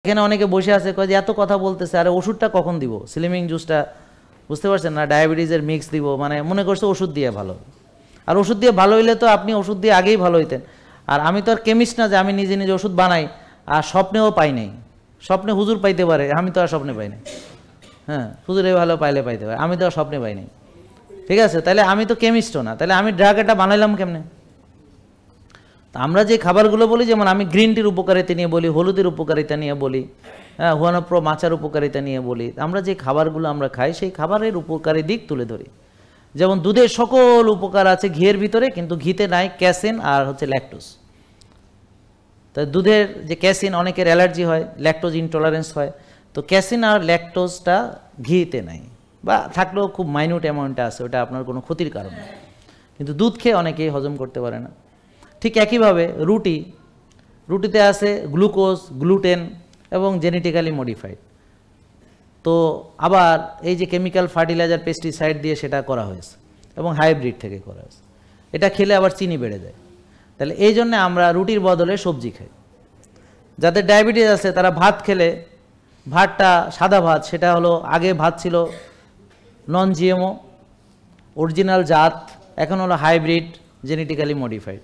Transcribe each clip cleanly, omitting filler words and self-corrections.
এখানে অনেকে বসে আছে কয় যে এত কথা বলতেছে, আরে ওষুধটা কখন দিব? স্লিমিং জুসটা বুঝতে পারছেন না, ডায়াবেটিসের মিক্স দিব, মানে মনে করছে ওষুধ দিয়ে ভালো। আর ওষুধ দিয়ে ভালো হইলে তো আপনি ওষুধ দিয়ে আগেই ভালো হইতেন। আর আমি তো আর কেমিস্ট না যে আমি নিজে নিজে ওষুধ বানাই আর স্বপ্নেও পাই নাই। স্বপ্নে হুজুর পাইতে পারে, আমি তো আর স্বপ্নে পাই নাই। হ্যাঁ, হুজুরে ভালো পাইলে পাইতে পারে, আমি তো আর স্বপ্নে পাই নাই। ঠিক আছে, তাহলে আমি তো কেমিস্টও না, তাহলে আমি ড্রাগ এটা বানাইলাম কেমনে? আমরা যে খাবারগুলো বলি, যেমন আমি গ্রিন টির উপকারিতা নিয়ে বলি, হলুদের উপকারিতা নিয়ে বলি, হ্যাঁ, হুয়ানো প্রো মাচার উপকারিতা নিয়ে বলি, আমরা যে খাবারগুলো আমরা খাই সেই খাবারের উপকারী দিক তুলে ধরি। যেমন দুধের সকল উপকার আছে ঘিয়ের ভিতরে, কিন্তু ঘিতে নাই ক্যাসিন আর হচ্ছে ল্যাকটোজ। তাই দুধের যে ক্যাসিন, অনেকের অ্যালার্জি হয়, ল্যাকটোজ ইনটলারেন্স হয়, তো ক্যাসিন আর ল্যাকটোজটা ঘিতে নাই, বা থাকলেও খুব মাইনিউট অ্যামাউন্টে আছে, ওটা আপনার কোনো ক্ষতির কারণ না। কিন্তু দুধ খেয়ে অনেকেই হজম করতে পারে না। ঠিক একইভাবে রুটিতে আছে গ্লুকোজ, গ্লুটেন এবং জেনেটিক্যালি মডিফাইড। তো আবার এই যে কেমিক্যাল ফার্টিলাইজার, পেস্টিসাইড দিয়ে সেটা করা হয়েছে এবং হাইব্রিড থেকে করা হয়েছে। এটা খেলে আবার চিনি বেড়ে যায়। তাহলে এই জন্যে আমরা রুটির বদলে সবজি খাই। যাদের ডায়াবেটিস আছে তারা ভাত খেলে, ভাতটা সাদা ভাত, সেটা হলো আগে ভাত ছিল নন জিএমও অরিজিনাল জাত, এখন হলো হাইব্রিড জেনেটিক্যালি মডিফাইড।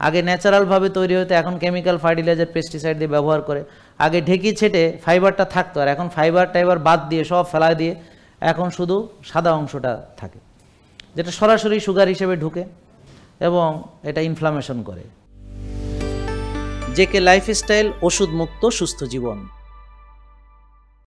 আগে ন্যাচারালভাবে তৈরি হতো, এখন কেমিক্যাল ফার্টিলাইজার পেস্টিসাইড দিয়ে ব্যবহার করে। আগে ঢেকি ছেটে ফাইবারটা থাকতো, আর এখন ফাইবার টাইবার বাদ দিয়ে সব ফেলা দিয়ে এখন শুধু সাদা অংশটা থাকে, যেটা সরাসরি সুগার হিসেবে ঢুকে এবং এটা ইনফ্লামেশন করে। জেকে লাইফস্টাইল, ওষুধ মুক্ত সুস্থ জীবন।